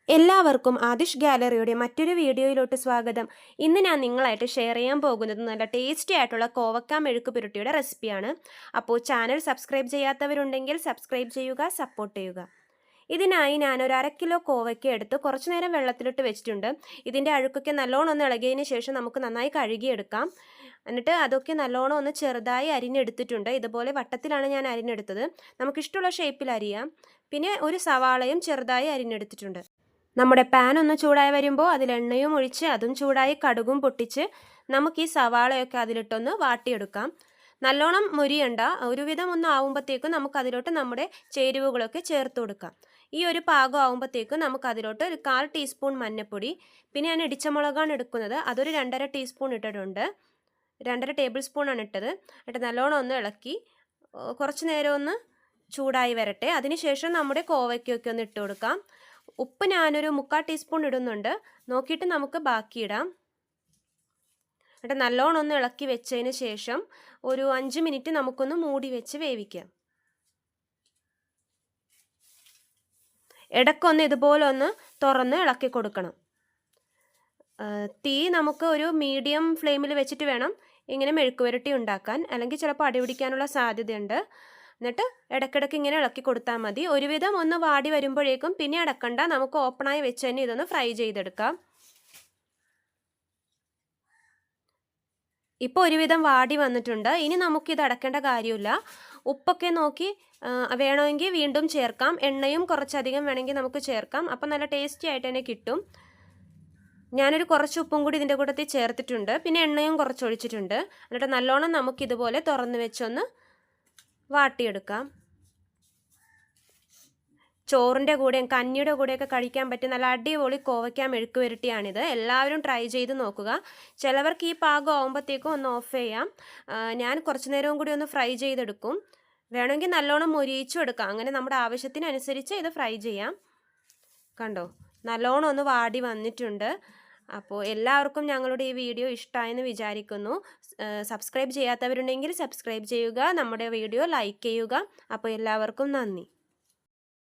എല്ലാവർക്കും ആദിഷ് ഗാലറിയുടെ മറ്റൊരു വീഡിയോയിലോട്ട് സ്വാഗതം. ഇന്ന് ഞാൻ നിങ്ങളായിട്ട് ഷെയർ ചെയ്യാൻ പോകുന്നത് നല്ല ടേസ്റ്റി ആയിട്ടുള്ള കോവക്ക മെഴുക്ക് പുരട്ടിയുടെ റെസിപ്പിയാണ്. അപ്പോൾ ചാനൽ സബ്സ്ക്രൈബ് ചെയ്യാത്തവരുണ്ടെങ്കിൽ സബ്സ്ക്രൈബ് ചെയ്യുക, സപ്പോർട്ട് ചെയ്യുക. ഇതിനായി ഞാനൊരു 1/2 കിലോ കോവയ്ക്ക എടുത്ത് കുറച്ച് നേരം വെള്ളത്തിലിട്ട് വെച്ചിട്ടുണ്ട്. ഇതിൻ്റെ അഴുക്കൊക്കെ നല്ലോണം ഒന്ന് ഇളകിയതിന് ശേഷം നമുക്ക് നന്നായി കഴുകിയെടുക്കാം. എന്നിട്ട് അതൊക്കെ നല്ലോണം ഒന്ന് ചെറുതായി അരിഞ്ഞെടുത്തിട്ടുണ്ട്. ഇതുപോലെ വട്ടത്തിലാണ് ഞാൻ അരിഞ്ഞെടുത്തത്. നമുക്കിഷ്ടമുള്ള ഷേപ്പിൽ അരിയാം. പിന്നെ ഒരു സവാളയും ചെറുതായി അരിഞ്ഞെടുത്തിട്ടുണ്ട്. നമ്മുടെ പാൻ ഒന്ന് ചൂടായി വരുമ്പോൾ അതിൽ എണ്ണയും ഒഴിച്ച് അതും ചൂടായി കടുകും പൊട്ടിച്ച് നമുക്ക് ഈ സവാളയൊക്കെ അതിലിട്ടൊന്ന് വാട്ടിയെടുക്കാം. നല്ലോണം മുരിയണ്ട, ഒരുവിധം ഒന്ന് ആവുമ്പോഴത്തേക്കും നമുക്ക് അതിലോട്ട് നമ്മുടെ ചേരുവകളൊക്കെ ചേർത്ത് കൊടുക്കാം. ഈ ഒരു പാകം ആവുമ്പോഴത്തേക്കും നമുക്ക് അതിലോട്ട് ഒരു 1/4 ടീസ്പൂൺ മഞ്ഞൾപ്പൊടി, പിന്നെ ഞാൻ ഇടിച്ച മുളകാണ് എടുക്കുന്നത്, അതൊരു 2.5 ടീസ്പൂൺ ഇട്ടിട്ടുണ്ട്. 2.5 ടേബിൾ സ്പൂണാണ് ഇട്ടത്. എന്നിട്ട് നല്ലോണം ഒന്ന് ഇളക്കി കുറച്ച് നേരം ഒന്ന് ചൂടായി വരട്ടെ. അതിനുശേഷം നമ്മുടെ കോവയ്ക്കൊക്കെ ഒന്ന് ഇട്ട് കൊടുക്കാം. ഉപ്പ് ഞാനൊരു 3/4 ടീസ്പൂൺ ഇടുന്നുണ്ട്. നോക്കിയിട്ട് നമുക്ക് ബാക്കിയിടാം. എന്നിട്ട് നല്ലോണം ഒന്ന് ഇളക്കി വെച്ചതിന് ശേഷം ഒരു 5 മിനിറ്റ് നമുക്കൊന്ന് മൂടി വെച്ച് വേവിക്കാം. ഇടയ്ക്കൊന്ന് ഇതുപോലെ ഒന്ന് തുറന്ന് ഇളക്കി കൊടുക്കണം. തീ നമുക്ക് ഒരു മീഡിയം ഫ്ലെയിമിൽ വെച്ചിട്ട് വേണം ഇങ്ങനെ മെഴുക്ക് പുരട്ടി ഉണ്ടാക്കാൻ, അല്ലെങ്കിൽ ചിലപ്പോൾ അടിപിടിക്കാനുള്ള സാധ്യതയുണ്ട്. എന്നിട്ട് ഇടയ്ക്കിടയ്ക്ക് ഇങ്ങനെ ഇളക്കി കൊടുത്താൽ മതി. ഒരുവിധം ഒന്ന് വാടി വരുമ്പോഴേക്കും പിന്നെ അടക്കണ്ട, നമുക്ക് ഓപ്പണായി വെച്ച് തന്നെ ഇതൊന്ന് ഫ്രൈ ചെയ്തെടുക്കാം. ഇപ്പോൾ ഒരുവിധം വാടി വന്നിട്ടുണ്ട്. ഇനി നമുക്കിത് അടക്കേണ്ട കാര്യമില്ല. ഉപ്പൊക്കെ നോക്കി വേണമെങ്കിൽ വീണ്ടും ചേർക്കാം. എണ്ണയും കുറച്ചധികം വേണമെങ്കിൽ നമുക്ക് ചേർക്കാം. അപ്പം നല്ല ടേസ്റ്റി ആയിട്ട് തന്നെ കിട്ടും. ഞാനൊരു കുറച്ച് ഉപ്പും കൂടി ഇതിൻ്റെ കൂട്ടത്തിൽ ചേർത്തിട്ടുണ്ട്. പിന്നെ എണ്ണയും കുറച്ച് ഒഴിച്ചിട്ടുണ്ട്. എന്നിട്ട് നല്ലോണം നമുക്കിതുപോലെ തുറന്ന് വെച്ചൊന്ന് വാട്ടിയെടുക്കാം. ചോറിൻ്റെ കൂടെയും കഞ്ഞിയുടെ കൂടെയൊക്കെ കഴിക്കാൻ പറ്റിയ നല്ല അടിപൊളി കോവയ്ക്ക മെഴുക്ക് പുരട്ടിയാണിത്. എല്ലാവരും ട്രൈ ചെയ്ത് നോക്കുക. ചിലവർക്ക് ഈ പാകം ആകുമ്പോഴത്തേക്കും ഒന്ന് ഓഫ് ചെയ്യാം. ഞാൻ കുറച്ച് നേരവും കൂടി ഒന്ന് ഫ്രൈ ചെയ്തെടുക്കും. വേണമെങ്കിൽ നല്ലോണം മൊരിയിച്ചും എടുക്കാം. അങ്ങനെ നമ്മുടെ ആവശ്യത്തിനനുസരിച്ച് ഇത് ഫ്രൈ ചെയ്യാം. കണ്ടോ, നല്ലോണം ഒന്ന് വാടി വന്നിട്ടുണ്ട്. അപ്പോൾ എല്ലാവർക്കും ഞങ്ങളുടെ ഈ വീഡിയോ ഇഷ്ടമായെന്ന് വിചാരിക്കുന്നു. സബ്സ്ക്രൈബ് ചെയ്യാത്തവരുണ്ടെങ്കിൽ സബ്സ്ക്രൈബ് ചെയ്യുക, നമ്മുടെ വീഡിയോ ലൈക്ക് ചെയ്യുക. അപ്പോൾ എല്ലാവർക്കും നന്ദി.